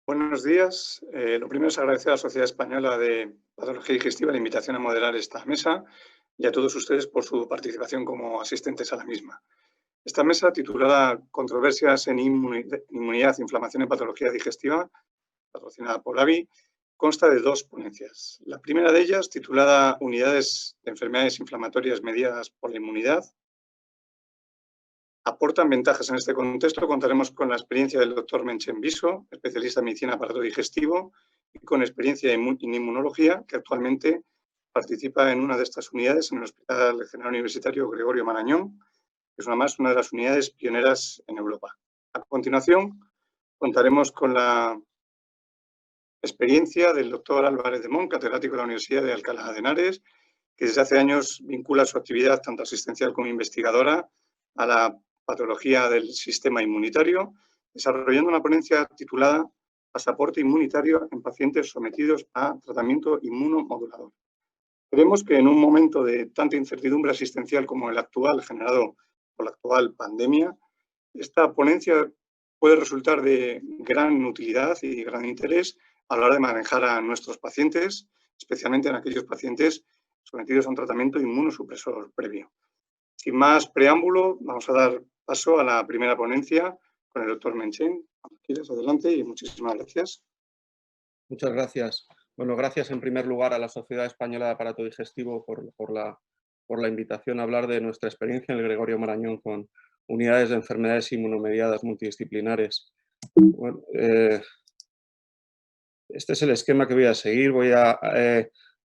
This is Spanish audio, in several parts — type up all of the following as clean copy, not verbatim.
Buenos días. Lo primero es agradecer a la Sociedad Española de Patología Digestiva la invitación a moderar esta mesa y a todos ustedes por su participación como asistentes a la misma. Esta mesa, titulada Controversias en inmunidad, inflamación y patología digestiva, patrocinada por AVI, consta de dos ponencias. La primera de ellas, titulada Unidades de enfermedades inflamatorias mediadas por la inmunidad, aportan ventajas en este contexto. Contaremos con la experiencia del doctor Menchen Viso, especialista en medicina aparato digestivo y con experiencia en inmunología, que actualmente participa en una de estas unidades en el Hospital General Universitario Gregorio Marañón, que es una de las unidades pioneras en Europa. A continuación, contaremos con la experiencia del doctor Álvarez de Mon, catedrático de la Universidad de Alcalá de Henares, que desde hace años vincula su actividad tanto asistencial como investigadora a la patología del sistema inmunitario, desarrollando una ponencia titulada Pasaporte inmunitario en pacientes sometidos a tratamiento inmunomodulador. Creemos que en un momento de tanta incertidumbre asistencial como el actual, generado por la actual pandemia, esta ponencia puede resultar de gran utilidad y gran interés a la hora de manejar a nuestros pacientes, especialmente en aquellos pacientes sometidos a un tratamiento inmunosupresor previo. Sin más preámbulo, vamos a dar paso a la primera ponencia con el doctor Menchen. ¿Quieres? Adelante y muchísimas gracias. Muchas gracias. Bueno, gracias en primer lugar a la Sociedad Española de Aparato Digestivo por la invitación a hablar de nuestra experiencia en el Gregorio Marañón con unidades de enfermedades inmunomediadas multidisciplinares. Bueno, este es el esquema que voy a seguir. Voy a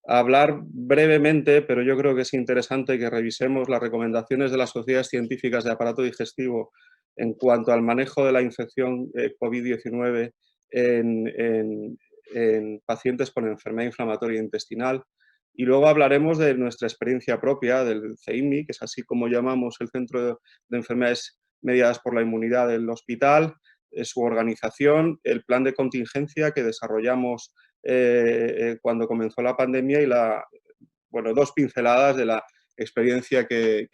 hablar brevemente, pero yo creo que es interesante que revisemos las recomendaciones de las sociedades científicas de aparato digestivo en cuanto al manejo de la infección COVID-19 en pacientes con enfermedad inflamatoria intestinal. Y luego hablaremos de nuestra experiencia propia del CEIMI, que es así como llamamos el Centro de Enfermedades Mediadas por la Inmunidad del hospital, su organización, el plan de contingencia que desarrollamos cuando comenzó la pandemia y dos pinceladas de la experiencia que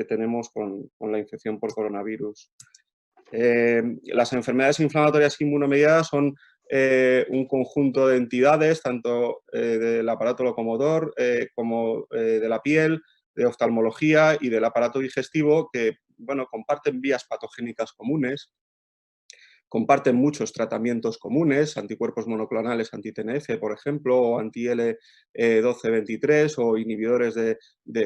tenemos con la infección por coronavirus. Las enfermedades inflamatorias inmunomediadas son un conjunto de entidades, tanto del aparato locomotor como de la piel, de oftalmología y del aparato digestivo, que comparten vías patogénicas comunes, comparten muchos tratamientos comunes, anticuerpos monoclonales anti-TNF, por ejemplo, o anti-L1223 o inhibidores de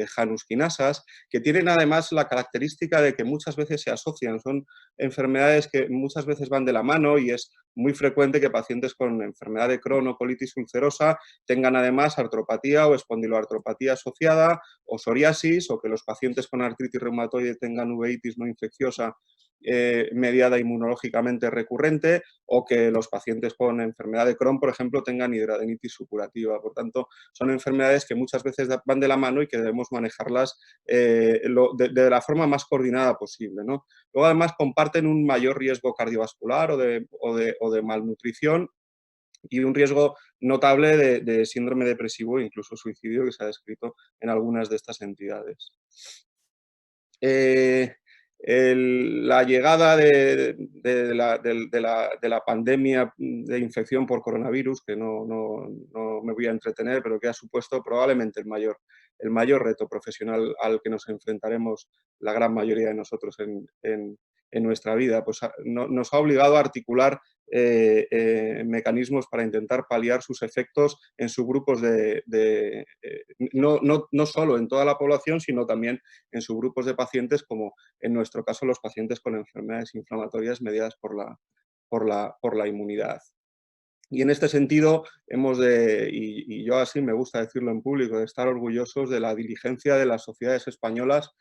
Janus quinasas, que tienen además la característica de que muchas veces se asocian. Son enfermedades que muchas veces van de la mano y es muy frecuente que pacientes con enfermedad de Crohn o colitis ulcerosa tengan además artropatía o espondiloartropatía asociada o psoriasis, o que los pacientes con artritis reumatoide tengan uveitis no infecciosa mediada inmunológicamente recurrente, o que los pacientes con enfermedad de Crohn, por ejemplo, tengan hidradenitis supurativa. Por tanto, son enfermedades que muchas veces van de la mano y que debemos manejarlas de la forma más coordinada posible, ¿no? Luego, además, comparten un mayor riesgo cardiovascular o de malnutrición y un riesgo notable de síndrome depresivo e incluso suicidio, que se ha descrito en algunas de estas entidades. La llegada de la pandemia de infección por coronavirus, que no me voy a entretener, pero que ha supuesto probablemente el mayor reto profesional al que nos enfrentaremos la gran mayoría de nosotros en nuestra vida, pues nos ha obligado a articular mecanismos para intentar paliar sus efectos en subgrupos no solo en toda la población, sino también en subgrupos de pacientes, como en nuestro caso los pacientes con enfermedades inflamatorias mediadas por la inmunidad. Y en este sentido, y yo así me gusta decirlo en público, de estar orgullosos de la diligencia de las sociedades españolas,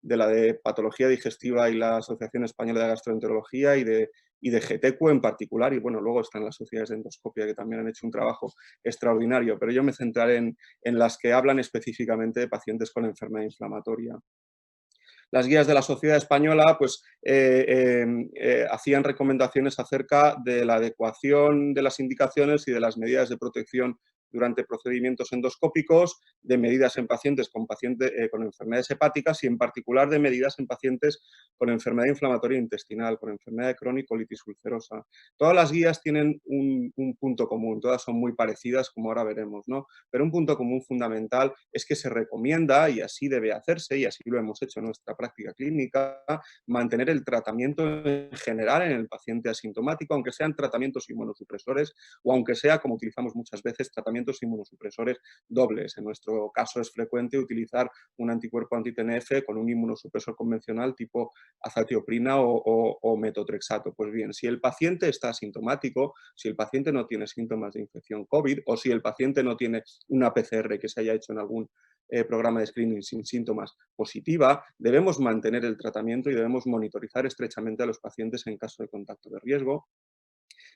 de la de Patología Digestiva y la Asociación Española de Gastroenterología y de GETECU en particular, y bueno, luego están las sociedades de endoscopia que también han hecho un trabajo extraordinario, pero yo me centraré en las que hablan específicamente de pacientes con enfermedad inflamatoria. Las guías de la Sociedad Española pues, hacían recomendaciones acerca de la adecuación de las indicaciones y de las medidas de protección durante procedimientos endoscópicos, de medidas en pacientes con enfermedades hepáticas y en particular de medidas en pacientes con enfermedad inflamatoria intestinal, con enfermedad de Crohn y colitis ulcerosa. Todas las guías tienen un punto común, todas son muy parecidas, como ahora veremos, ¿no? Pero un punto común fundamental es que se recomienda, y así debe hacerse, y así lo hemos hecho en nuestra práctica clínica, mantener el tratamiento en general en el paciente asintomático, aunque sean tratamientos inmunosupresores o aunque sea, como utilizamos muchas veces, tratamientos inmunosupresores dobles. En nuestro caso es frecuente utilizar un anticuerpo anti-TNF con un inmunosupresor convencional tipo azatioprina o metotrexato. Pues bien, si el paciente está asintomático, si el paciente no tiene síntomas de infección COVID o si el paciente no tiene una PCR que se haya hecho en algún programa de screening sin síntomas positiva, debemos mantener el tratamiento y debemos monitorizar estrechamente a los pacientes en caso de contacto de riesgo.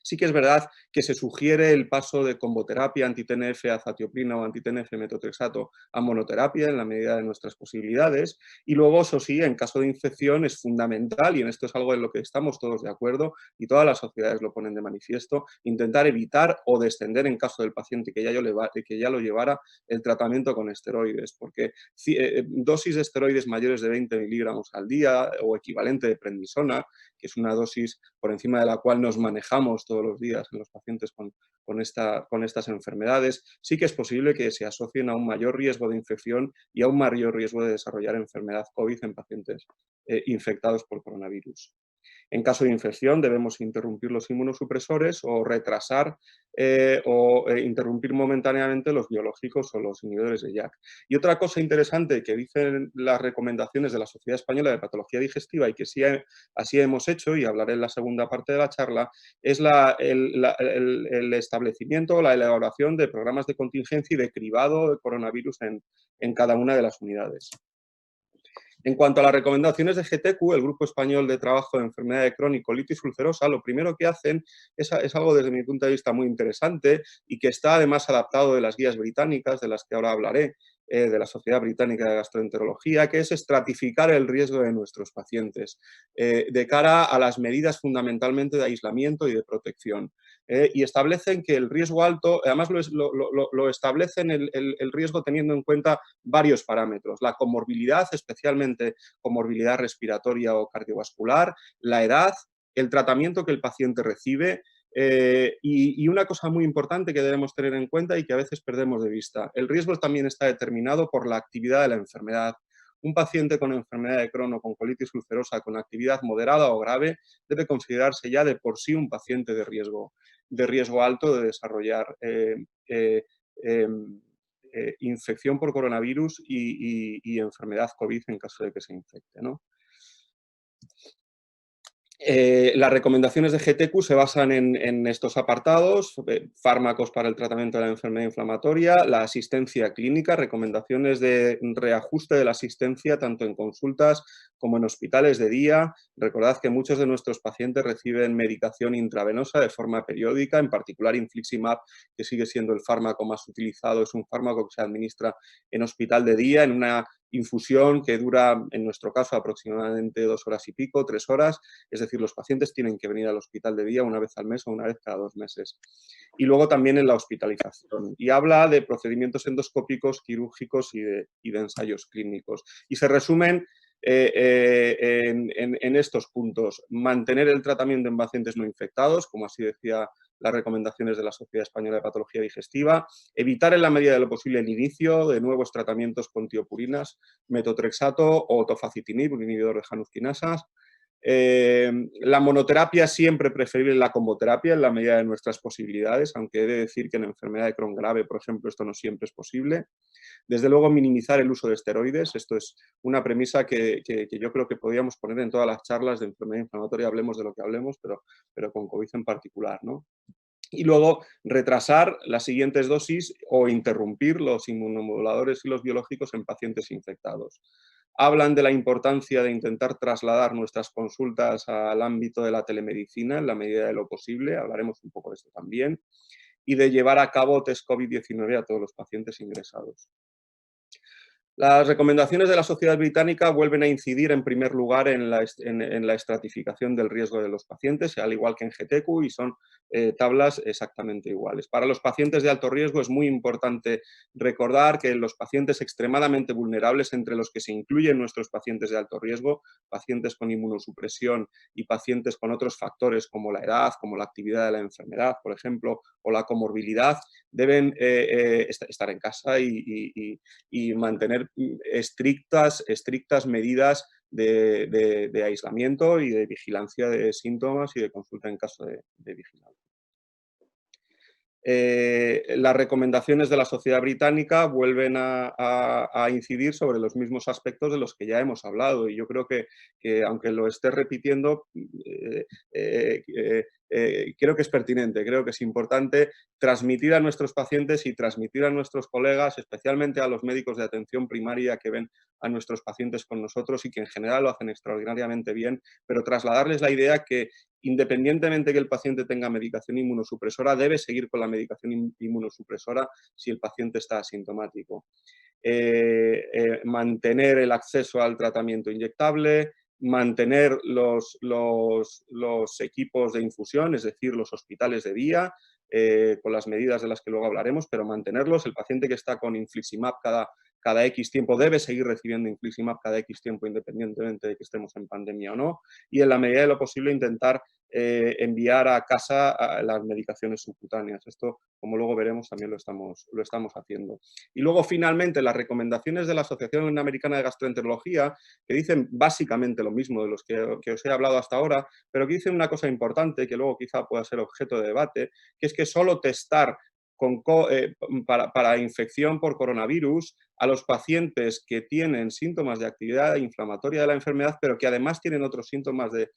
Sí que es verdad que se sugiere el paso de comboterapia, anti-TNF, azatioprina o anti-TNF metotrexato a monoterapia en la medida de nuestras posibilidades. Y luego, eso sí, en caso de infección es fundamental, y en esto es algo en lo que estamos todos de acuerdo y todas las sociedades lo ponen de manifiesto, intentar evitar o descender en caso del paciente que ya lo llevara el tratamiento con esteroides, porque dosis de esteroides mayores de 20 miligramos al día o equivalente de prednisona, que es una dosis por encima de la cual nos manejamos todos los días en los pacientes con estas enfermedades, sí que es posible que se asocien a un mayor riesgo de infección y a un mayor riesgo de desarrollar enfermedad COVID en pacientes infectados por coronavirus. En caso de infección debemos interrumpir los inmunosupresores o retrasar interrumpir momentáneamente los biológicos o los inhibidores de JAK. Y otra cosa interesante que dicen las recomendaciones de la Sociedad Española de Patología Digestiva y que sí, así hemos hecho, y hablaré en la segunda parte de la charla, es el establecimiento o la elaboración de programas de contingencia y de cribado de coronavirus en cada una de las unidades. En cuanto a las recomendaciones de GTQ, el Grupo Español de Trabajo de Enfermedad de Crohn y Colitis Ulcerosa, lo primero que hacen es algo desde mi punto de vista muy interesante y que está además adaptado de las guías británicas, de las que ahora hablaré, de la Sociedad Británica de Gastroenterología, que es estratificar el riesgo de nuestros pacientes de cara a las medidas fundamentalmente de aislamiento y de protección. Y establecen que el riesgo alto, además lo establecen el riesgo teniendo en cuenta varios parámetros, la comorbilidad, especialmente comorbilidad respiratoria o cardiovascular, la edad, el tratamiento que el paciente recibe, y una cosa muy importante que debemos tener en cuenta y que a veces perdemos de vista, el riesgo también está determinado por la actividad de la enfermedad. Un paciente con enfermedad de Crohn o con colitis ulcerosa con actividad moderada o grave debe considerarse ya de por sí un paciente de riesgo alto de desarrollar infección por coronavirus y enfermedad COVID en caso de que se infecte, ¿no? Las recomendaciones de GTQ se basan en estos apartados: fármacos para el tratamiento de la enfermedad inflamatoria, la asistencia clínica, recomendaciones de reajuste de la asistencia tanto en consultas como en hospitales de día. Recordad que muchos de nuestros pacientes reciben medicación intravenosa de forma periódica, en particular infliximab, que sigue siendo el fármaco más utilizado, es un fármaco que se administra en hospital de día, en una infusión que dura, en nuestro caso, aproximadamente 2 horas y pico, 3 horas, es decir, los pacientes tienen que venir al hospital de día una vez al mes o una vez cada 2 meses. Y luego también en la hospitalización. Y habla de procedimientos endoscópicos, quirúrgicos y de ensayos clínicos. Y se resumen en estos puntos: mantener el tratamiento en pacientes no infectados, como así decía las recomendaciones de la Sociedad Española de Patología Digestiva, evitar en la medida de lo posible el inicio de nuevos tratamientos con tiopurinas, metotrexato o tofacitinib, un inhibidor de Janus quinasas. La monoterapia siempre preferible la comboterapia en la medida de nuestras posibilidades, aunque he de decir que en enfermedad de Crohn grave, por ejemplo, esto no siempre es posible. Desde luego, minimizar el uso de esteroides. Esto es una premisa que yo creo que podríamos poner en todas las charlas de enfermedad inflamatoria, hablemos de lo que hablemos, pero con COVID en particular, ¿no? Y luego retrasar las siguientes dosis o interrumpir los inmunomoduladores y los biológicos en pacientes infectados. Hablan de la importancia de intentar trasladar nuestras consultas al ámbito de la telemedicina en la medida de lo posible, hablaremos un poco de esto también, y de llevar a cabo test COVID-19 a todos los pacientes ingresados. Las recomendaciones de la Sociedad Británica vuelven a incidir en primer lugar en la estratificación del riesgo de los pacientes, al igual que en GTQ, y son tablas exactamente iguales. Para los pacientes de alto riesgo es muy importante recordar que los pacientes extremadamente vulnerables, entre los que se incluyen nuestros pacientes de alto riesgo, pacientes con inmunosupresión y pacientes con otros factores como la edad, como la actividad de la enfermedad, por ejemplo, o la comorbilidad, deben estar en casa y mantener estrictas medidas de aislamiento y de vigilancia de síntomas y de consulta en caso de vigilancia. Las recomendaciones de la Sociedad Británica vuelven a incidir sobre los mismos aspectos de los que ya hemos hablado, y yo creo que aunque lo esté repitiendo, creo que es pertinente, creo que es importante transmitir a nuestros pacientes y transmitir a nuestros colegas, especialmente a los médicos de atención primaria que ven a nuestros pacientes con nosotros y que en general lo hacen extraordinariamente bien, pero trasladarles la idea que independientemente que el paciente tenga medicación inmunosupresora, debe seguir con la medicación inmunosupresora si el paciente está asintomático. Mantener el acceso al tratamiento inyectable, mantener los equipos de infusión, es decir, los hospitales de día, con las medidas de las que luego hablaremos, pero mantenerlos. El paciente que está con infliximab cada X tiempo debe seguir recibiendo infliximab cada X tiempo, independientemente de que estemos en pandemia o no, y en la medida de lo posible intentar enviar a casa las medicaciones subcutáneas. Esto, como luego veremos, también lo estamos haciendo. Y luego, finalmente, las recomendaciones de la Asociación Americana de Gastroenterología, que dicen básicamente lo mismo de los que os he hablado hasta ahora, pero que dicen una cosa importante, que luego quizá pueda ser objeto de debate, que es que solo testar para infección por coronavirus a los pacientes que tienen síntomas de actividad inflamatoria de la enfermedad, pero que además tienen otros síntomas de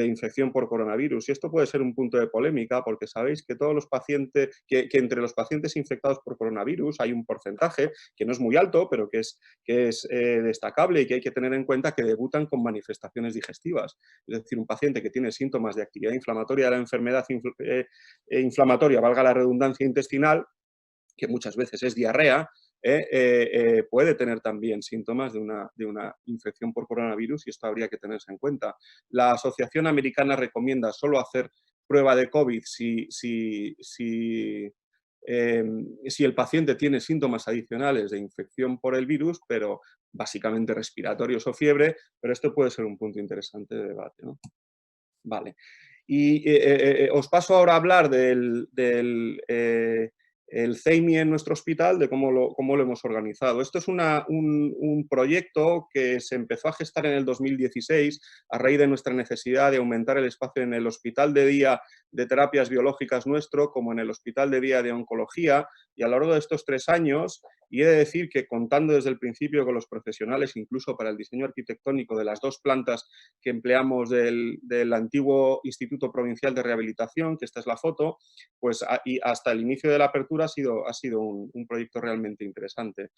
infección por coronavirus. Y esto puede ser un punto de polémica, porque sabéis que todos los pacientes, que entre los pacientes infectados por coronavirus hay un porcentaje que no es muy alto, pero que es destacable y que hay que tener en cuenta, que debutan con manifestaciones digestivas. Es decir, un paciente que tiene síntomas de actividad inflamatoria de la enfermedad inflamatoria, valga la redundancia, intestinal, que muchas veces es diarrea, puede tener también síntomas de una infección por coronavirus, y esto habría que tenerse en cuenta. La Asociación Americana recomienda solo hacer prueba de COVID si el paciente tiene síntomas adicionales de infección por el virus, pero básicamente respiratorios o fiebre, pero esto puede ser un punto interesante de debate, ¿no? Vale. Y os paso ahora a hablar del el CEIMI en nuestro hospital, de cómo lo hemos organizado. Esto es un proyecto que se empezó a gestar en el 2016 a raíz de nuestra necesidad de aumentar el espacio en el hospital de día de terapias biológicas nuestro, como en el hospital de día de oncología, y a lo largo de estos 3 años, y he de decir que contando desde el principio con los profesionales, incluso para el diseño arquitectónico de las 2 plantas que empleamos del antiguo Instituto Provincial de Rehabilitación, que esta es la foto, pues y hasta el inicio de la apertura ha sido un proyecto realmente interesante.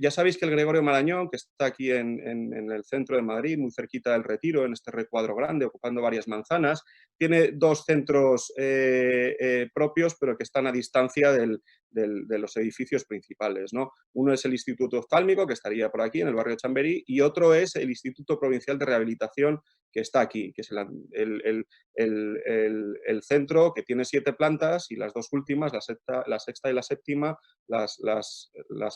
Ya sabéis que el Gregorio Marañón, que está aquí en el centro de Madrid, muy cerquita del Retiro, en este recuadro grande, ocupando varias manzanas, tiene 2 centros propios, pero que están a distancia de los edificios principales, ¿no? Uno es el Instituto Oftálmico, que estaría por aquí, en el barrio de Chamberí, y otro es el Instituto Provincial de Rehabilitación, que está aquí, que es el centro, que tiene 7 plantas, y las 2 últimas, la sexta y la séptima, las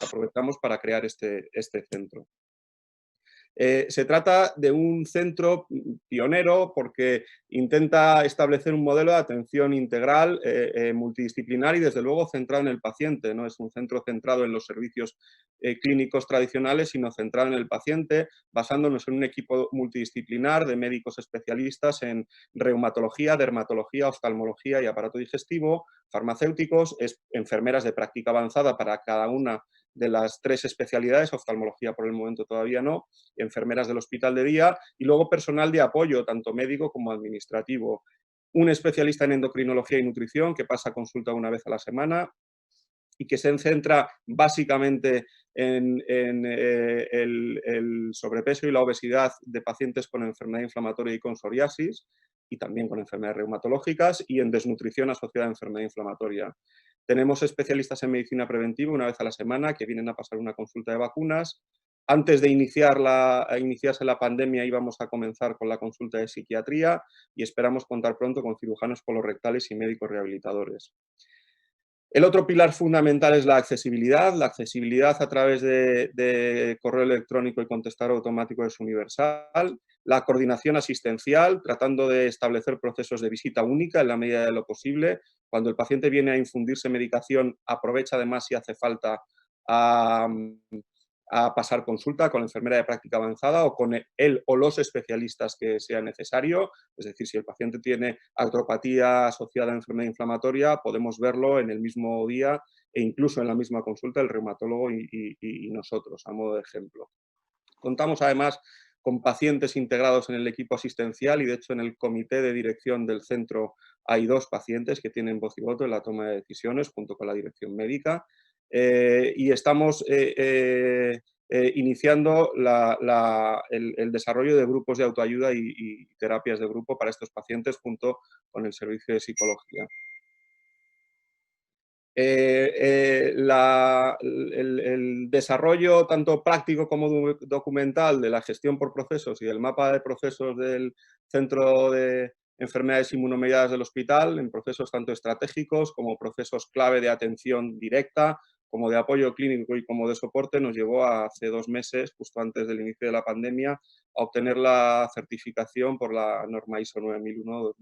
aprovechamos para crear este centro. Se trata de un centro pionero porque intenta establecer un modelo de atención integral, multidisciplinar y desde luego centrado en el paciente. No es un centro centrado en los servicios clínicos tradicionales, sino centrado en el paciente, basándonos en un equipo multidisciplinar de médicos especialistas en reumatología, dermatología, oftalmología y aparato digestivo, farmacéuticos, enfermeras de práctica avanzada para cada una de las 3 especialidades, oftalmología por el momento todavía no, enfermeras del hospital de día, y luego personal de apoyo, tanto médico como administrativo. Un especialista en endocrinología y nutrición que pasa consulta una vez a la semana y que se centra básicamente en el sobrepeso y la obesidad de pacientes con enfermedad inflamatoria y con psoriasis, y también con enfermedades reumatológicas, y en desnutrición asociada a enfermedad inflamatoria. Tenemos especialistas en medicina preventiva una vez a la semana que vienen a pasar una consulta de vacunas, Antes de iniciarse la pandemia íbamos a comenzar con la consulta de psiquiatría y esperamos contar pronto con cirujanos colorectales y médicos rehabilitadores. El otro pilar fundamental es la accesibilidad. La accesibilidad a través de correo electrónico y contestador automático es universal. La coordinación asistencial, tratando de establecer procesos de visita única en la medida de lo posible. Cuando el paciente viene a infundirse medicación, aprovecha además si hace falta a, a pasar consulta con la enfermera de práctica avanzada o con él o los especialistas que sea necesario. Es decir, si el paciente tiene artropatía asociada a enfermedad inflamatoria, podemos verlo en el mismo día e incluso en la misma consulta el reumatólogo y nosotros, a modo de ejemplo. Contamos además con pacientes integrados en el equipo asistencial y de hecho en el comité de dirección del centro hay 2 pacientes que tienen voz y voto en la toma de decisiones junto con la dirección médica y estamos iniciando el desarrollo de grupos de autoayuda y terapias de grupo para estos pacientes junto con el servicio de psicología. El desarrollo tanto práctico como documental de la gestión por procesos y del mapa de procesos del Centro de Enfermedades Inmunomediadas del hospital, en procesos tanto estratégicos como procesos clave de atención directa, como de apoyo clínico y como de soporte, nos llevó hace 2 meses, justo antes del inicio de la pandemia, a obtener la certificación por la norma ISO 9001-2015.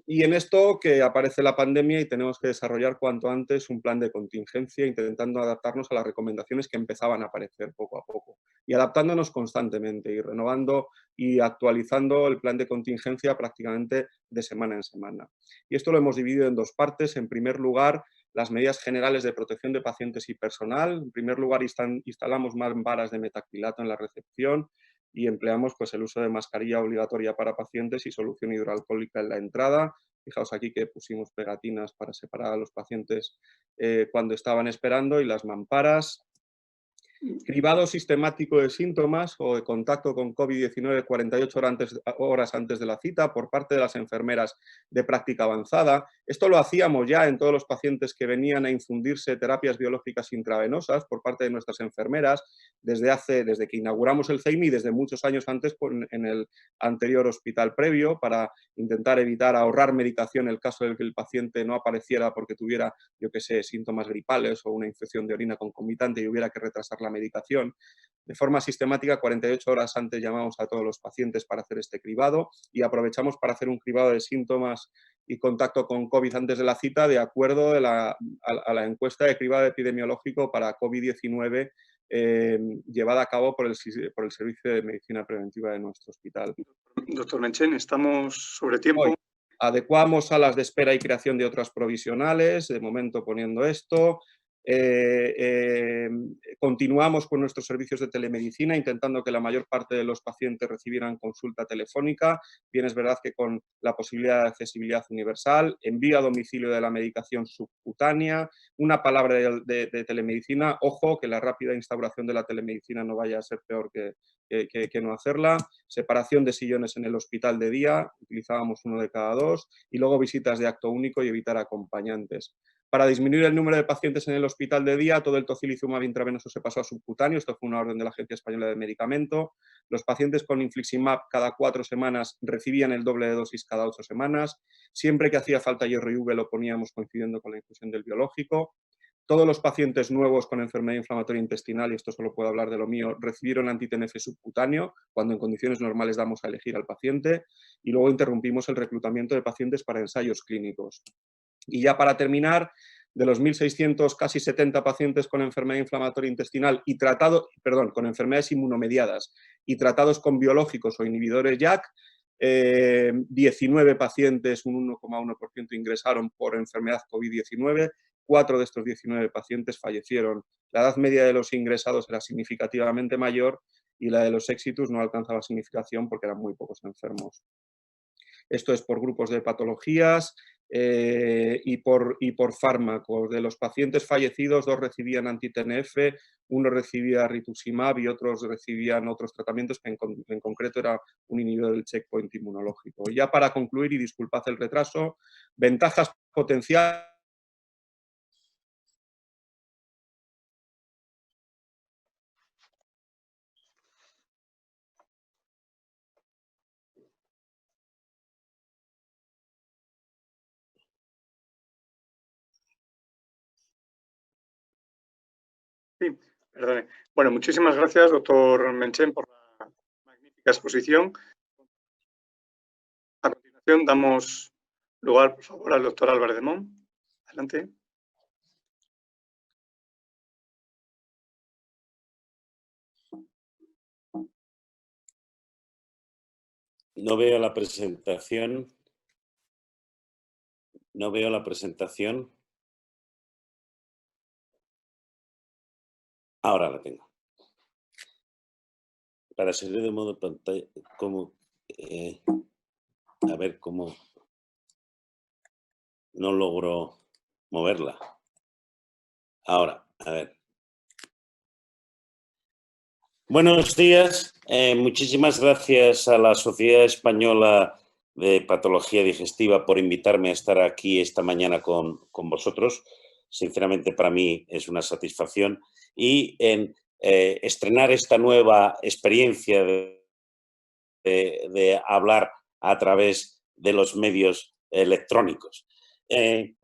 Y en esto que aparece la pandemia y tenemos que desarrollar cuanto antes un plan de contingencia, intentando adaptarnos a las recomendaciones que empezaban a aparecer poco a poco y adaptándonos constantemente y renovando y actualizando el plan de contingencia prácticamente de semana en semana. Y esto lo hemos dividido en 2 partes. En primer lugar, las medidas generales de protección de pacientes y personal. En primer lugar, instalamos mamparas de metacrilato en la recepción y empleamos pues, el uso de mascarilla obligatoria para pacientes y solución hidroalcohólica en la entrada. Fijaos aquí que pusimos pegatinas para separar a los pacientes cuando estaban esperando y las mamparas. Cribado sistemático de síntomas o de contacto con COVID-19 48 horas antes de la cita por parte de las enfermeras de práctica avanzada. Esto lo hacíamos ya en todos los pacientes que venían a infundirse terapias biológicas intravenosas por parte de nuestras enfermeras desde que inauguramos el CEIMI y desde muchos años antes en el anterior hospital previo para intentar evitar ahorrar medicación en el caso de que el paciente no apareciera porque tuviera, yo qué sé, síntomas gripales o una infección de orina concomitante y hubiera que retrasar la medicación. De forma sistemática, 48 horas antes llamamos a todos los pacientes para hacer este cribado y aprovechamos para hacer un cribado de síntomas y contacto con COVID antes de la cita de acuerdo a la encuesta de cribado epidemiológico para COVID-19 llevada a cabo por el Servicio de Medicina Preventiva de nuestro hospital. Doctor Menchen, estamos sobre tiempo. Hoy adecuamos salas de espera y creación de otras provisionales, de momento poniendo esto. Continuamos con nuestros servicios de telemedicina, intentando que la mayor parte de los pacientes recibieran consulta telefónica. Bien, es verdad que con la posibilidad de accesibilidad universal, envío a domicilio de la medicación subcutánea, una palabra de telemedicina. Ojo, que la rápida instauración de la telemedicina no vaya a ser peor que no hacerla. Separación de sillones en el hospital de día, utilizábamos uno de cada 2, y luego visitas de acto único y evitar acompañantes. Para disminuir el número de pacientes en el hospital de día, todo el tocilizumab intravenoso se pasó a subcutáneo. Esto fue una orden de la Agencia Española de Medicamento. Los pacientes con infliximab cada 4 semanas recibían el doble de dosis cada 8 semanas. Siempre que hacía falta hierro y V lo poníamos coincidiendo con la infusión del biológico. Todos los pacientes nuevos con enfermedad inflamatoria intestinal, y esto solo puedo hablar de lo mío, recibieron anti-TNF subcutáneo, cuando en condiciones normales damos a elegir al paciente, y luego interrumpimos el reclutamiento de pacientes para ensayos clínicos. Y ya para terminar, de los 1.600, casi 70 pacientes con enfermedad inflamatoria intestinal y con enfermedades inmunomediadas y tratados con biológicos o inhibidores JAK, 19 pacientes, un 1,1% ingresaron por enfermedad COVID-19, 4 de estos 19 pacientes fallecieron. La edad media de los ingresados era significativamente mayor y la de los exitus no alcanzaba significación porque eran muy pocos enfermos. Esto es por grupos de patologías y por fármacos. De los pacientes fallecidos, 2 recibían anti-TNF, 1 recibía rituximab y otros recibían otros tratamientos que en concreto era un inhibidor del checkpoint inmunológico. Ya para concluir, y disculpad el retraso, ventajas potenciales Sí, perdone. Bueno, muchísimas gracias, doctor Menchen, por la magnífica exposición. A continuación, damos lugar, por favor, al doctor Álvarez de Mon. Adelante. No veo la presentación. No veo la presentación. Ahora la tengo. Para salir de modo pantalla, ¿cómo? A ver cómo. No logro moverla. Ahora, a ver. Buenos días. Muchísimas gracias a la Sociedad Española de Patología Digestiva por invitarme a estar aquí esta mañana con vosotros. Sinceramente, para mí es una satisfacción. Y en estrenar esta nueva experiencia de hablar a través de los medios electrónicos. En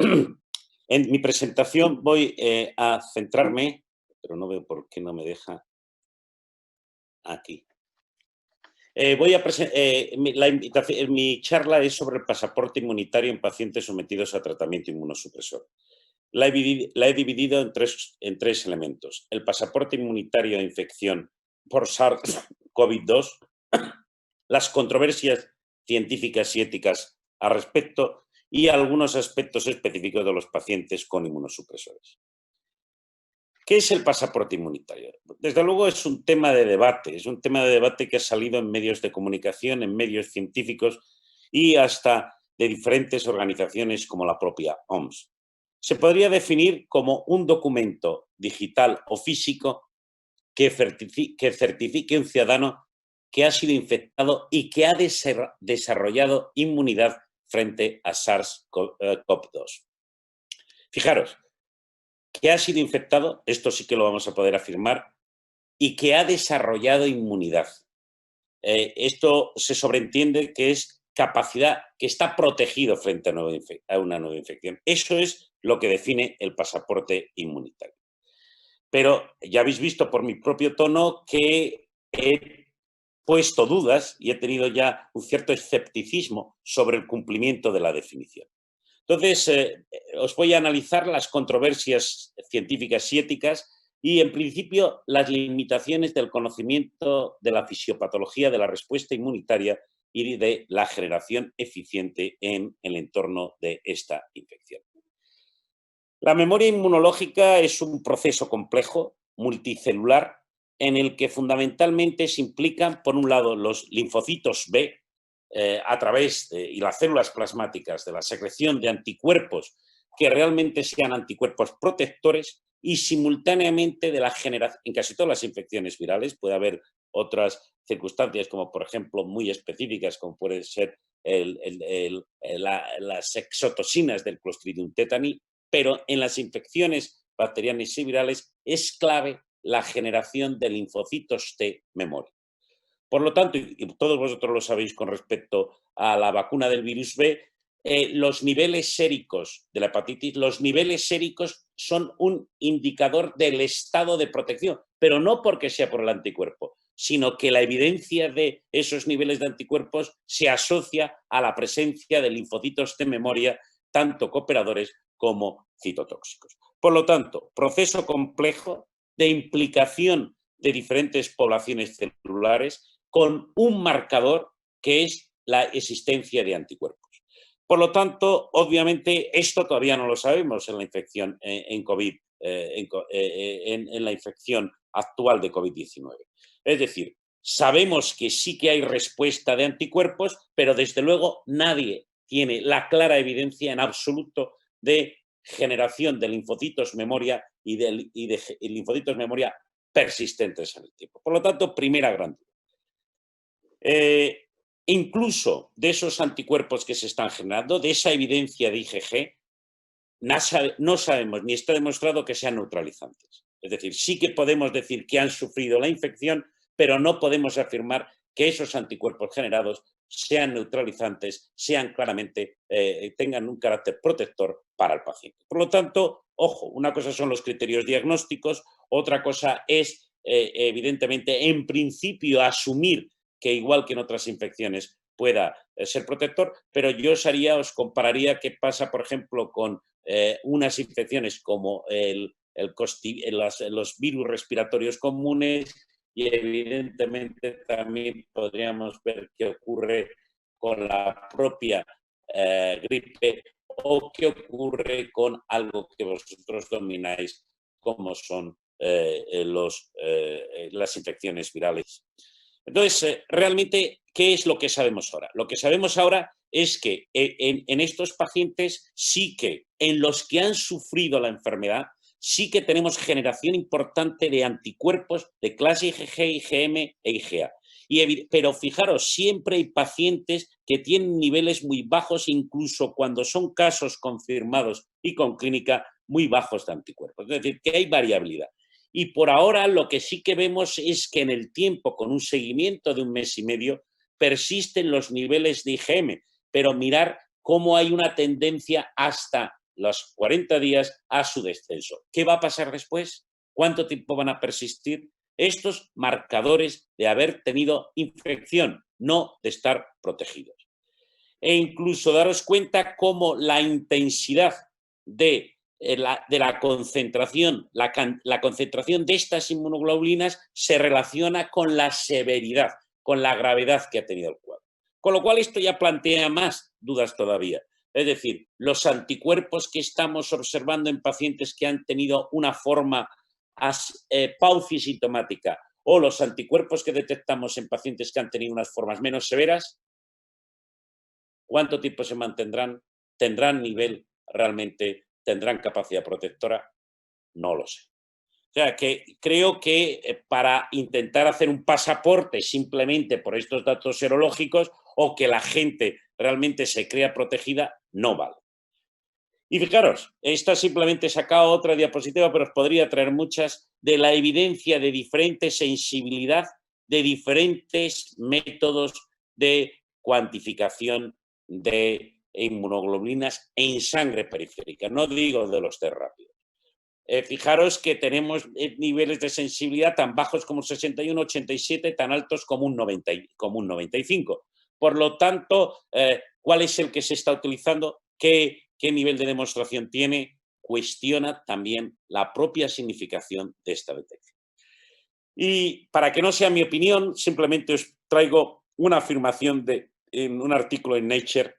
mi presentación voy a centrarme, pero no veo por qué no me deja aquí. Mi charla es sobre el pasaporte inmunitario en pacientes sometidos a tratamiento inmunosupresor. La he dividido en tres elementos. El pasaporte inmunitario de infección por SARS-CoV-2, las controversias científicas y éticas al respecto y algunos aspectos específicos de los pacientes con inmunosupresores. ¿Qué es el pasaporte inmunitario? Desde luego es un tema de debate, que ha salido en medios de comunicación, en medios científicos y hasta de diferentes organizaciones como la propia OMS. Se podría definir como un documento digital o físico que certifique a un ciudadano que ha sido infectado y que ha desarrollado inmunidad frente a SARS-CoV-2. Fijaros, que ha sido infectado, esto sí que lo vamos a poder afirmar, y que ha desarrollado inmunidad. Esto se sobreentiende que es capacidad, que está protegido frente a una nueva infección. Eso es lo que define el pasaporte inmunitario. Pero ya habéis visto por mi propio tono que he puesto dudas y he tenido ya un cierto escepticismo sobre el cumplimiento de la definición. Entonces, os voy a analizar las controversias científicas y éticas y, en principio, las limitaciones del conocimiento de la fisiopatología de la respuesta inmunitaria y de la generación eficiente en el entorno de esta infección. La memoria inmunológica es un proceso complejo, multicelular, en el que fundamentalmente se implican, por un lado, los linfocitos B, a través y las células plasmáticas de la secreción de anticuerpos que realmente sean anticuerpos protectores y simultáneamente de la generación, en casi todas las infecciones virales, puede haber otras circunstancias como por ejemplo muy específicas como pueden ser las exotoxinas del Clostridium tetani, pero en las infecciones bacterianas y virales es clave la generación de linfocitos T memoria. Por lo tanto, y todos vosotros lo sabéis con respecto a la vacuna del virus B, los niveles séricos de la hepatitis, los niveles séricos son un indicador del estado de protección, pero no porque sea por el anticuerpo, sino que la evidencia de esos niveles de anticuerpos se asocia a la presencia de linfocitos de memoria, tanto cooperadores como citotóxicos. Por lo tanto, proceso complejo de implicación de diferentes poblaciones celulares con un marcador que es la existencia de anticuerpos. Por lo tanto, obviamente, esto todavía no lo sabemos en la infección en COVID, en la infección actual de COVID-19. Es decir, sabemos que sí que hay respuesta de anticuerpos, pero desde luego nadie tiene la clara evidencia en absoluto de generación de linfocitos memoria y de linfocitos memoria persistentes en el tiempo. Por lo tanto, primera gran duda. Incluso de esos anticuerpos que se están generando, de esa evidencia de IgG, no sabemos ni está demostrado que sean neutralizantes. Es decir, sí que podemos decir que han sufrido la infección, pero no podemos afirmar que esos anticuerpos generados sean neutralizantes, sean claramente, tengan un carácter protector para el paciente. Por lo tanto, ojo, una cosa son los criterios diagnósticos, Otra cosa es, evidentemente, en principio, asumir que igual que en otras infecciones pueda ser protector, pero yo os compararía qué pasa, por ejemplo, con unas infecciones como los virus respiratorios comunes, y evidentemente también podríamos ver qué ocurre con la propia gripe o qué ocurre con algo que vosotros domináis, como son las infecciones virales. Entonces, realmente, ¿qué es lo que sabemos ahora? Lo que sabemos ahora es que en estos pacientes sí que, en los que han sufrido la enfermedad, sí que tenemos generación importante de anticuerpos de clase IgG, IgM e IgA. Pero fijaros, siempre hay pacientes que tienen niveles muy bajos, incluso cuando son casos confirmados y con clínica muy bajos de anticuerpos. Es decir, que hay variabilidad. Y por ahora lo que sí que vemos es que en el tiempo, con un seguimiento de 1 mes y medio, persisten los niveles de IgM, pero mirar cómo hay una tendencia hasta los 40 días a su descenso. ¿Qué va a pasar después? ¿Cuánto tiempo van a persistir? Estos marcadores de haber tenido infección, no de estar protegidos. E incluso daros cuenta cómo la intensidad de la concentración, la concentración de estas inmunoglobulinas se relaciona con la severidad, con la gravedad que ha tenido el cuadro. Con lo cual esto ya plantea más dudas todavía. Es decir, los anticuerpos que estamos observando en pacientes que han tenido una forma paucisintomática o los anticuerpos que detectamos en pacientes que han tenido unas formas menos severas, ¿cuánto tiempo se mantendrán? ¿Tendrán nivel realmente? ¿Tendrán capacidad protectora? No lo sé. O sea, que creo que para intentar hacer un pasaporte simplemente por estos datos serológicos o que la gente realmente se crea protegida, no vale. Y fijaros, esta simplemente he sacado otra diapositiva, pero os podría traer muchas, de la evidencia de diferente sensibilidad, de diferentes métodos de cuantificación de inmunoglobulinas en sangre periférica. No digo de los test rápidos. Fijaros que tenemos niveles de sensibilidad tan bajos como 61, 87, tan altos como un 95. Por lo tanto, ¿cuál es el que se está utilizando? ¿Qué nivel de demostración tiene? Cuestiona también la propia significación de esta detección. Y para que no sea mi opinión, simplemente os traigo una afirmación en un artículo en Nature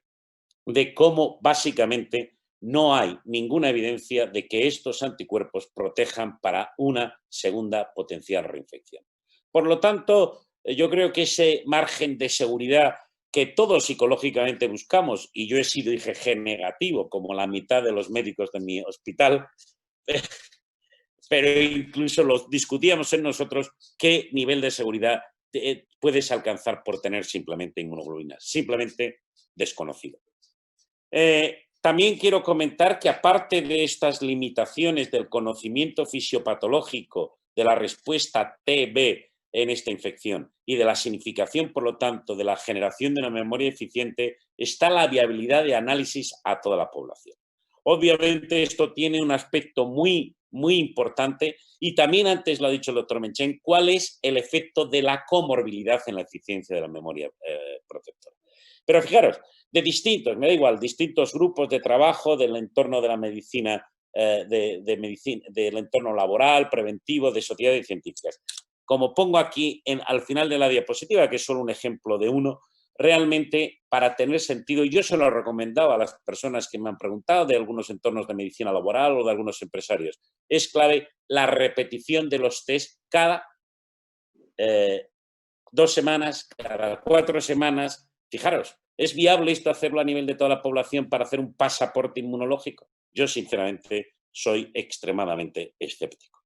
de cómo básicamente no hay ninguna evidencia de que estos anticuerpos protejan para una segunda potencial reinfección. Por lo tanto, yo creo que ese margen de seguridad que todos psicológicamente buscamos, y yo he sido IgG negativo, como la mitad de los médicos de mi hospital, pero incluso lo discutíamos en nosotros, qué nivel de seguridad puedes alcanzar por tener simplemente inmunoglobulinas, simplemente desconocido. También quiero comentar que aparte de estas limitaciones del conocimiento fisiopatológico de la respuesta TB en esta infección y de la significación, por lo tanto, de la generación de una memoria eficiente, está la viabilidad de análisis a toda la población. Obviamente esto tiene un aspecto muy importante y también antes lo ha dicho el doctor Menchen, cuál es el efecto de la comorbilidad en la eficiencia de la memoria protectora. Pero fijaros, de distintos, me da igual, distintos grupos de trabajo del entorno de la medicina, del entorno laboral, preventivo, de sociedades científicas. Como pongo aquí al final de la diapositiva, que es solo un ejemplo de uno, realmente para tener sentido, y yo se lo he recomendado a las personas que me han preguntado de algunos entornos de medicina laboral o de algunos empresarios, es clave la repetición de los test cada 2 semanas, cada 4 semanas. Fijaros, ¿es viable esto hacerlo a nivel de toda la población para hacer un pasaporte inmunológico? Yo, sinceramente, soy extremadamente escéptico.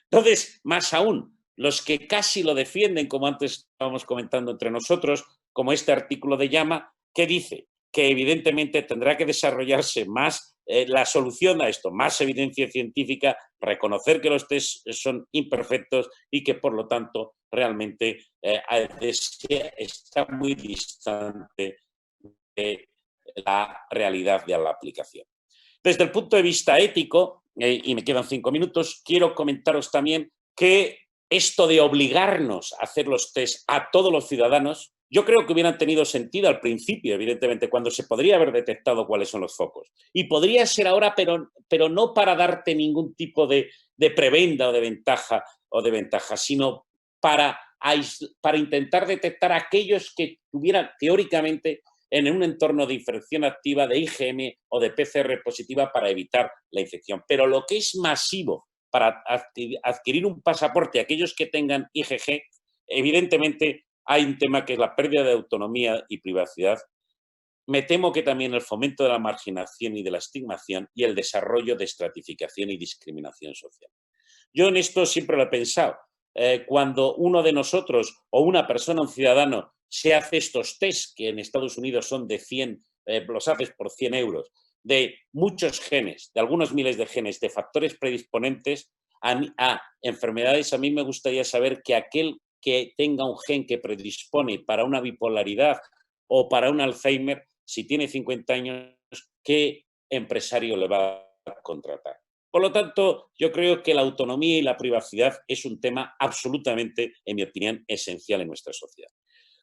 Entonces, más aún, los que casi lo defienden, como antes estábamos comentando entre nosotros, como este artículo de JAMA, que dice que evidentemente tendrá que desarrollarse más la solución a esto, más evidencia científica, reconocer que los test son imperfectos y que, por lo tanto, realmente está muy distante de la realidad de la aplicación. Desde el punto de vista ético, y me quedan 5 minutos, quiero comentaros también que esto de obligarnos a hacer los test a todos los ciudadanos, yo creo que hubieran tenido sentido al principio, evidentemente, cuando se podría haber detectado cuáles son los focos. Y podría ser ahora, pero no para darte ningún tipo de prebenda o de ventaja, sino para intentar detectar a aquellos que tuvieran teóricamente en un entorno de infección activa, de IgM o de PCR positiva para evitar la infección. Pero lo que es masivo para adquirir un pasaporte, aquellos que tengan IgG, evidentemente hay un tema que es la pérdida de autonomía y privacidad. Me temo que también el fomento de la marginación y de la estigmación y el desarrollo de estratificación y discriminación social. Yo en esto siempre lo he pensado. Cuando uno de nosotros o una persona, un ciudadano, se hace estos test, que en Estados Unidos son de 100, los haces por 100 euros, de muchos genes, de algunos miles de genes, de factores predisponentes a enfermedades, a mí me gustaría saber que aquel que tenga un gen que predispone para una bipolaridad o para un Alzheimer, si tiene 50 años, ¿qué empresario le va a contratar? Por lo tanto, yo creo que la autonomía y la privacidad es un tema absolutamente, en mi opinión, esencial en nuestra sociedad.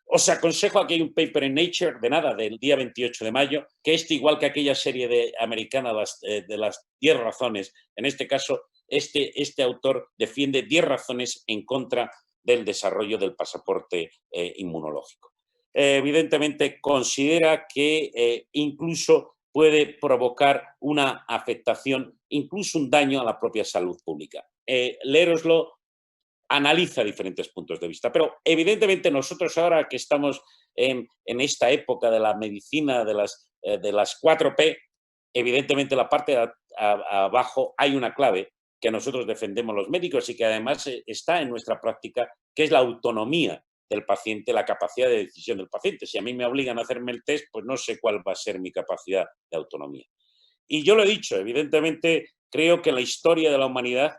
Os aconsejo, aquí hay un paper en Nature, del día 28 de mayo, que igual que aquella serie americana de las 10 razones, en este caso, este autor defiende 10 razones en contra del desarrollo del pasaporte inmunológico. Evidentemente, considera que incluso puede provocar una afectación, incluso un daño a la propia salud pública. Léeroslo, analiza diferentes puntos de vista, pero evidentemente nosotros ahora que estamos en esta época de la medicina de las 4P, evidentemente la parte de abajo hay una clave que nosotros defendemos los médicos y que además está en nuestra práctica, que es la autonomía del paciente, la capacidad de decisión del paciente. Si a mí me obligan a hacerme el test, pues no sé cuál va a ser mi capacidad de autonomía. Y yo lo he dicho, evidentemente creo que la historia de la humanidad,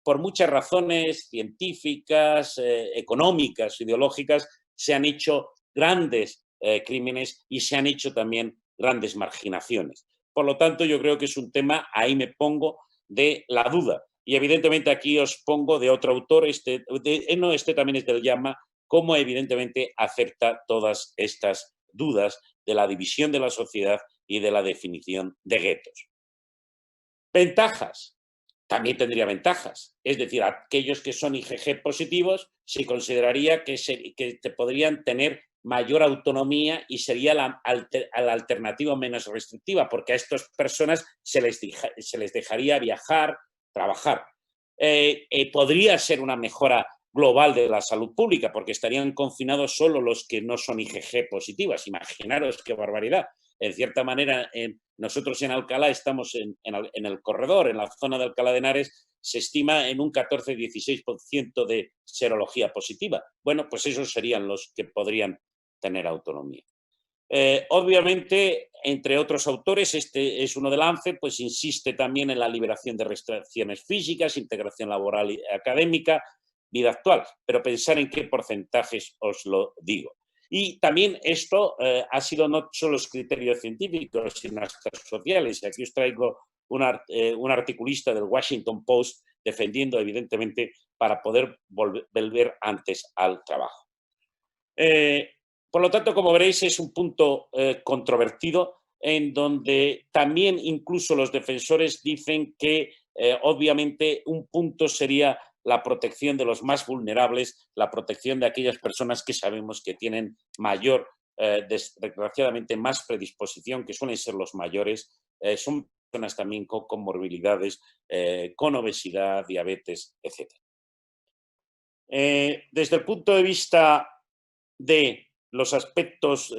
por muchas razones científicas, económicas, ideológicas, se han hecho grandes crímenes y se han hecho también grandes marginaciones. Por lo tanto, yo creo que es un tema, ahí me pongo, de la duda. Y evidentemente aquí os pongo de otro autor, este también es del Llama, cómo evidentemente acepta todas estas dudas de la división de la sociedad y de la definición de guetos. Ventajas. También tendría ventajas. Es decir, aquellos que son IgG positivos se consideraría que podrían tener mayor autonomía y sería la alternativa menos restrictiva, porque a estas personas se les dejaría viajar, trabajar. Podría ser una mejora global de la salud pública, porque estarían confinados solo los que no son IgG positivas. Imaginaros qué barbaridad. En cierta manera, nosotros en Alcalá estamos en el corredor, en la zona de Alcalá de Henares, se estima en un 14-16% de serología positiva. Bueno, pues esos serían los que podrían tener autonomía. Obviamente, entre otros autores, este es uno de Lancet, pues insiste también en la liberación de restricciones físicas, integración laboral y académica, vida actual, pero pensar en qué porcentajes os lo digo. Y también esto ha sido no solo los criterios científicos, sino hasta sociales. Y aquí os traigo un articulista del Washington Post defendiendo, evidentemente, para poder volver antes al trabajo. Por lo tanto, como veréis, es un punto controvertido en donde también incluso los defensores dicen que obviamente un punto sería la protección de los más vulnerables, la protección de aquellas personas que sabemos que tienen mayor, desgraciadamente, más predisposición, que suelen ser los mayores, son personas también con comorbilidades, con obesidad, diabetes, etc. Desde el punto de vista de los aspectos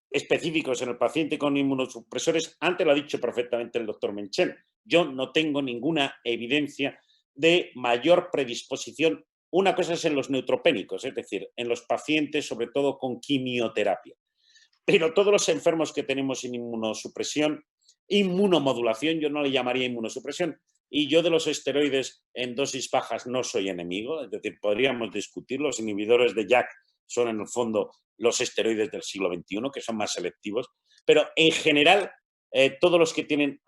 específicos en el paciente con inmunosupresores, antes lo ha dicho perfectamente el doctor Menchen, yo no tengo ninguna evidencia de mayor predisposición. Una cosa es en los neutropénicos, es decir, en los pacientes sobre todo con quimioterapia. Pero todos los enfermos que tenemos en inmunosupresión, inmunomodulación, yo no le llamaría inmunosupresión, y yo de los esteroides en dosis bajas no soy enemigo, es decir, podríamos discutir, los inhibidores de JAK son en el fondo los esteroides del siglo XXI, que son más selectivos, pero en general todos los que tienen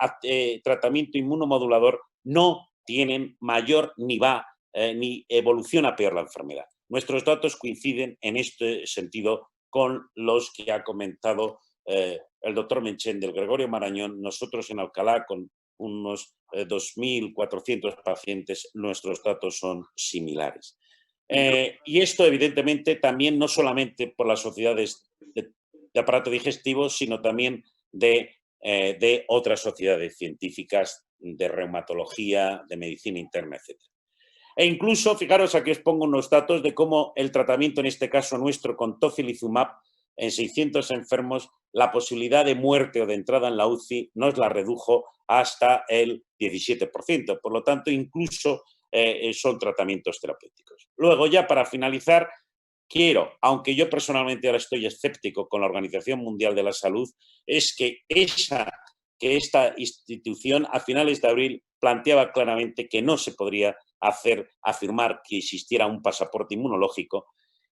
tratamiento inmunomodulador no tienen mayor ni evoluciona peor la enfermedad. Nuestros datos coinciden en este sentido con los que ha comentado el doctor Menchen del Gregorio Marañón. Nosotros en Alcalá, con unos 2.400 pacientes, nuestros datos son similares. Y esto, evidentemente, también no solamente por las sociedades de aparato digestivo, sino también de otras sociedades científicas de reumatología, de medicina interna, etc. E incluso, fijaros, aquí os pongo unos datos de cómo el tratamiento, en este caso nuestro, con tocilizumab, en 600 enfermos, la posibilidad de muerte o de entrada en la UCI nos la redujo hasta el 17%. Por lo tanto, incluso son tratamientos terapéuticos. Luego, ya para finalizar, quiero, aunque yo personalmente ahora estoy escéptico con la Organización Mundial de la Salud, es que esta institución a finales de abril planteaba claramente que no se podría afirmar que existiera un pasaporte inmunológico.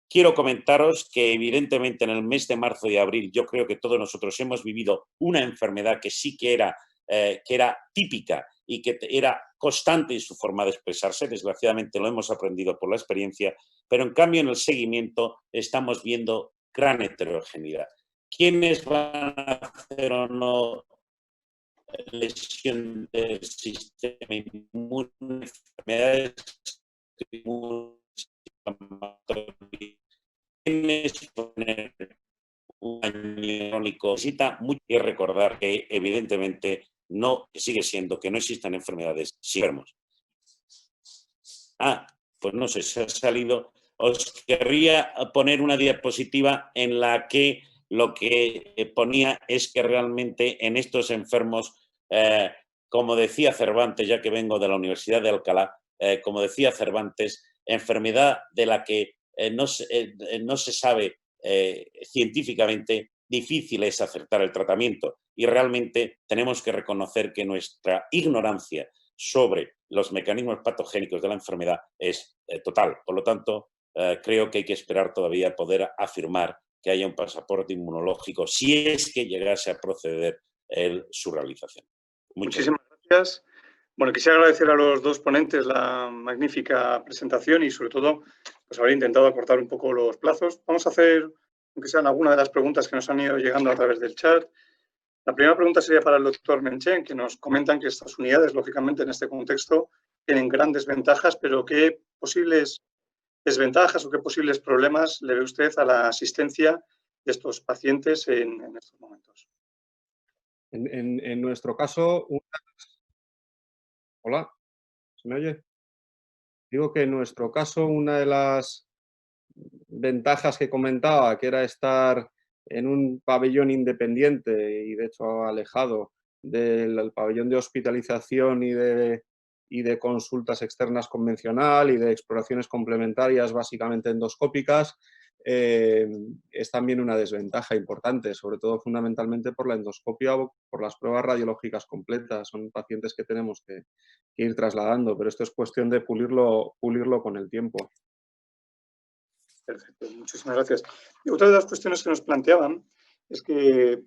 Quiero comentaros que evidentemente en el mes de marzo y abril yo creo que todos nosotros hemos vivido una enfermedad que sí que era típica y que era constante en su forma de expresarse. Desgraciadamente lo hemos aprendido por la experiencia, pero en cambio en el seguimiento estamos viendo gran heterogeneidad. ¿Quiénes van a hacer o no lesión del sistema inmune, enfermedades tienes poner un año crónico? Necesita mucho que recordar que evidentemente que sigue siendo que no existen enfermedades sin enfermos. Pues no sé, se ha salido. Os querría poner una diapositiva en la que lo que ponía es que realmente en estos enfermos, como decía Cervantes, ya que vengo de la Universidad de Alcalá, como decía Cervantes, enfermedad de la que no se sabe científicamente, difícil es acertar el tratamiento, y realmente tenemos que reconocer que nuestra ignorancia sobre los mecanismos patogénicos de la enfermedad es total. Por lo tanto, creo que hay que esperar todavía poder afirmar que haya un pasaporte inmunológico si es que llegase a proceder su realización. Muchísimas gracias. Bueno, quisiera agradecer a los dos ponentes la magnífica presentación y sobre todo pues haber intentado acortar un poco los plazos. Vamos a hacer, aunque sean algunas de las preguntas que nos han ido llegando a través del chat. La primera pregunta sería para el doctor Menchen, que nos comentan que estas unidades, lógicamente, en este contexto, tienen grandes ventajas, pero ¿qué posibles desventajas o qué posibles problemas le ve usted a la asistencia de estos pacientes en estos momentos? En nuestro caso, Hola, ¿se me oye? Digo que en nuestro caso una de las ventajas que comentaba, que era estar en un pabellón independiente y de hecho alejado del pabellón de hospitalización y de consultas externas convencional y de exploraciones complementarias básicamente endoscópicas, es también una desventaja importante, sobre todo fundamentalmente por la endoscopia o por las pruebas radiológicas completas. Son pacientes que tenemos que ir trasladando, pero esto es cuestión de pulirlo con el tiempo. Perfecto, muchísimas gracias. Y otra de las cuestiones que nos planteaban es que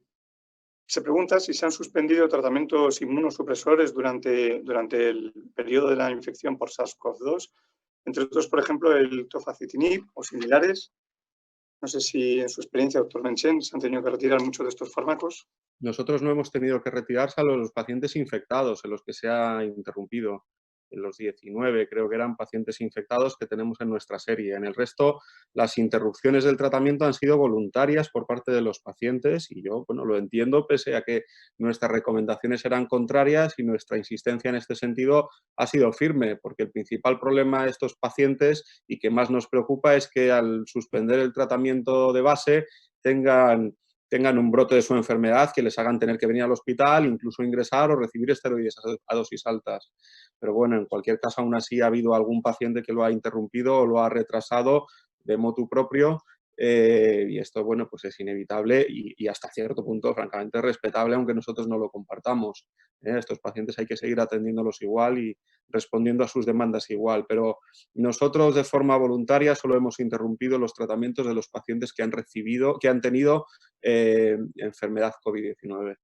se pregunta si se han suspendido tratamientos inmunosupresores durante el periodo de la infección por SARS-CoV-2, entre otros, por ejemplo, el tofacitinib o similares. No sé si en su experiencia, doctor Menchen, se han tenido que retirar muchos de estos fármacos. Nosotros no hemos tenido que retirarse a los pacientes infectados en los que se ha interrumpido. En los 19 creo que eran pacientes infectados que tenemos en nuestra serie. En el resto, las interrupciones del tratamiento han sido voluntarias por parte de los pacientes y yo, bueno, lo entiendo pese a que nuestras recomendaciones eran contrarias y nuestra insistencia en este sentido ha sido firme, porque el principal problema de estos pacientes y que más nos preocupa es que al suspender el tratamiento de base tengan un brote de su enfermedad que les hagan tener que venir al hospital, incluso ingresar o recibir esteroides a dosis altas. Pero bueno, en cualquier caso, aún así ha habido algún paciente que lo ha interrumpido o lo ha retrasado de motu propio y esto, bueno, pues es inevitable y hasta cierto punto, francamente, respetable, aunque nosotros no lo compartamos. Estos pacientes hay que seguir atendiéndolos igual y respondiendo a sus demandas igual, pero nosotros de forma voluntaria solo hemos interrumpido los tratamientos de los pacientes que han tenido enfermedad COVID-19.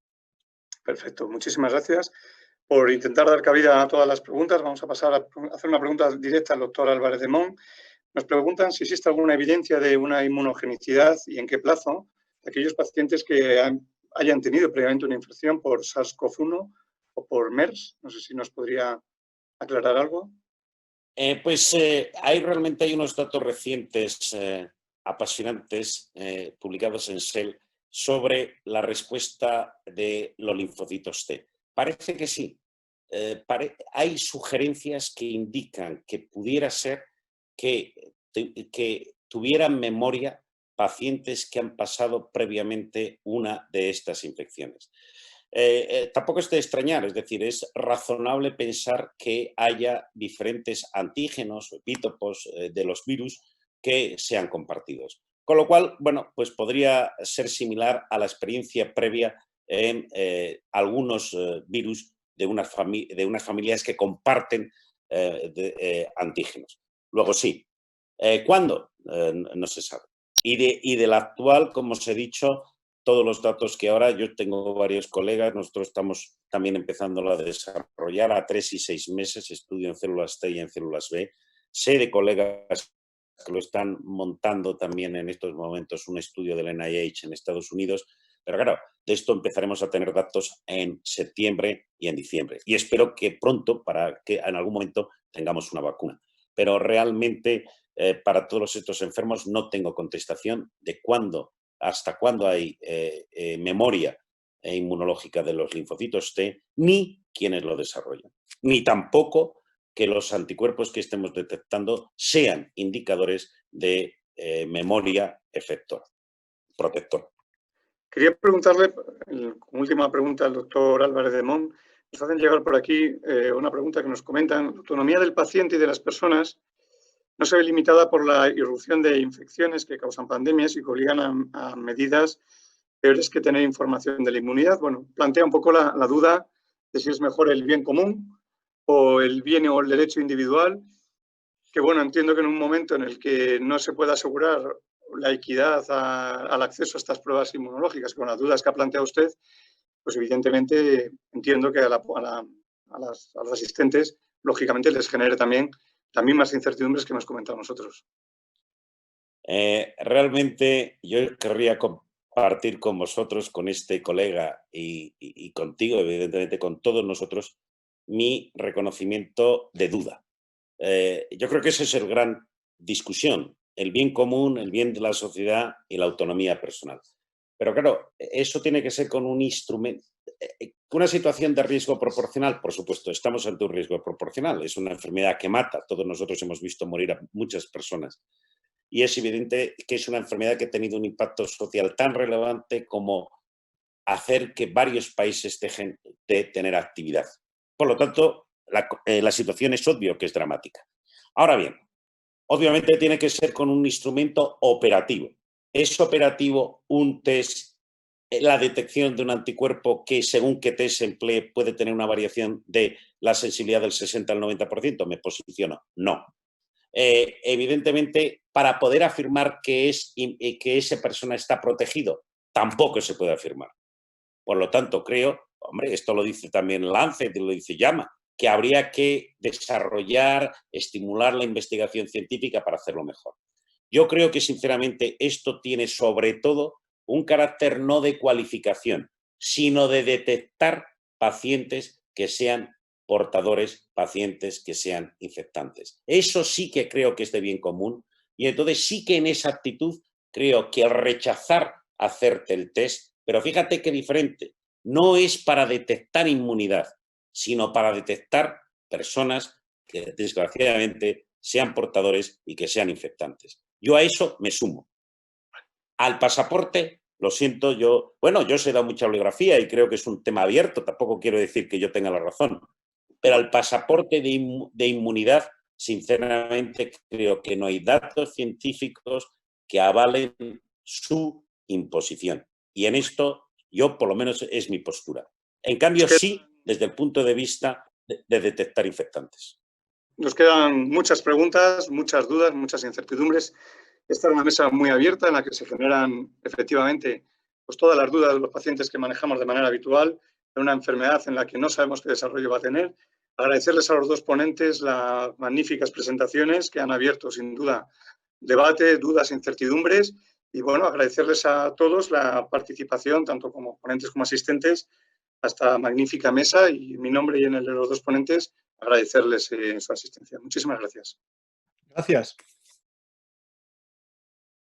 Perfecto, muchísimas gracias. Por intentar dar cabida a todas las preguntas, vamos a pasar a hacer una pregunta directa al doctor Álvarez de Mon. Nos preguntan si existe alguna evidencia de una inmunogenicidad y en qué plazo de aquellos pacientes que hayan tenido previamente una infección por SARS-CoV-1 o por MERS. No sé si nos podría aclarar algo. Realmente hay unos datos recientes apasionantes publicados en Cell sobre la respuesta de los linfocitos T. Parece que sí. Hay sugerencias que indican que pudiera ser que tuvieran memoria pacientes que han pasado previamente una de estas infecciones. Tampoco es de extrañar, es decir, es razonable pensar que haya diferentes antígenos o epítopos de los virus que sean compartidos. Con lo cual, bueno, pues podría ser similar a la experiencia previa en algunos virus de unas familias que comparten antígenos. Luego sí. ¿Cuándo? No se sabe. Y del actual, como os he dicho, todos los datos que ahora yo tengo varios colegas, nosotros estamos también empezando a desarrollar a 3 y 6 meses, estudio en células T y en células B. Sé de colegas que lo están montando también en estos momentos un estudio del NIH en Estados Unidos, pero claro, de esto empezaremos a tener datos en septiembre y en diciembre. Y espero que pronto, para que en algún momento tengamos una vacuna. Pero realmente para todos estos enfermos no tengo contestación de hasta cuándo hay memoria inmunológica de los linfocitos T, ni quiénes lo desarrollan, ni tampoco que los anticuerpos que estemos detectando sean indicadores de memoria protectora. Quería preguntarle, como última pregunta al doctor Álvarez de Mon, nos hacen llegar por aquí una pregunta que nos comentan: la autonomía del paciente y de las personas no se ve limitada por la irrupción de infecciones que causan pandemias y que obligan a medidas peores que tener información de la inmunidad. Bueno, plantea un poco la duda de si es mejor el bien común o el bien o el derecho individual, que bueno, entiendo que en un momento en el que no se pueda asegurar la equidad al acceso a estas pruebas inmunológicas, con las dudas que ha planteado usted, pues evidentemente entiendo que a los asistentes, lógicamente, les genere también las mismas incertidumbres que hemos comentado nosotros. Realmente yo querría compartir con vosotros, con este colega y contigo, evidentemente con todos nosotros, mi reconocimiento de duda. Yo creo que esa es la gran discusión, el bien común, el bien de la sociedad y la autonomía personal. Pero claro, eso tiene que ser con un instrumento, una situación de riesgo proporcional. Por supuesto, estamos ante un riesgo proporcional, es una enfermedad que mata, todos nosotros hemos visto morir a muchas personas. Y es evidente que es una enfermedad que ha tenido un impacto social tan relevante como hacer que varios países dejen de tener actividad. Por lo tanto, la situación es obvio que es dramática. Ahora bien, obviamente tiene que ser con un instrumento operativo. ¿Es operativo un test, la detección de un anticuerpo que según qué test se emplee puede tener una variación de la sensibilidad del 60 al 90%? ¿Me posiciono? No. Evidentemente, para poder afirmar que esa persona está protegido, tampoco se puede afirmar. Por lo tanto, creo, hombre, esto lo dice también Lancet y lo dice JAMA, que habría que desarrollar, estimular la investigación científica para hacerlo mejor. Yo creo que, sinceramente, esto tiene sobre todo un carácter no de cualificación, sino de detectar pacientes que sean portadores, pacientes que sean infectantes. Eso sí que creo que es de bien común y entonces sí que en esa actitud creo que al rechazar hacerte el test, pero fíjate qué diferente, no es para detectar inmunidad, sino para detectar personas que desgraciadamente sean portadores y que sean infectantes. Yo a eso me sumo. Al pasaporte, lo siento, yo os he dado mucha bibliografía y creo que es un tema abierto, tampoco quiero decir que yo tenga la razón, pero al pasaporte de inmunidad, sinceramente, creo que no hay datos científicos que avalen su imposición. Y en esto, yo por lo menos es mi postura. En cambio, sí, desde el punto de vista de detectar infectantes. Nos quedan muchas preguntas, muchas dudas, muchas incertidumbres. Esta es una mesa muy abierta en la que se generan efectivamente pues, todas las dudas de los pacientes que manejamos de manera habitual. de una enfermedad en la que no sabemos qué desarrollo va a tener. Agradecerles a los dos ponentes las magníficas presentaciones que han abierto, sin duda, debate, dudas, incertidumbres. Y bueno, agradecerles a todos la participación, tanto como ponentes como asistentes, a esta magnífica mesa. Y en mi nombre y en el de los dos ponentes, agradecerles su asistencia. Muchísimas gracias. Gracias.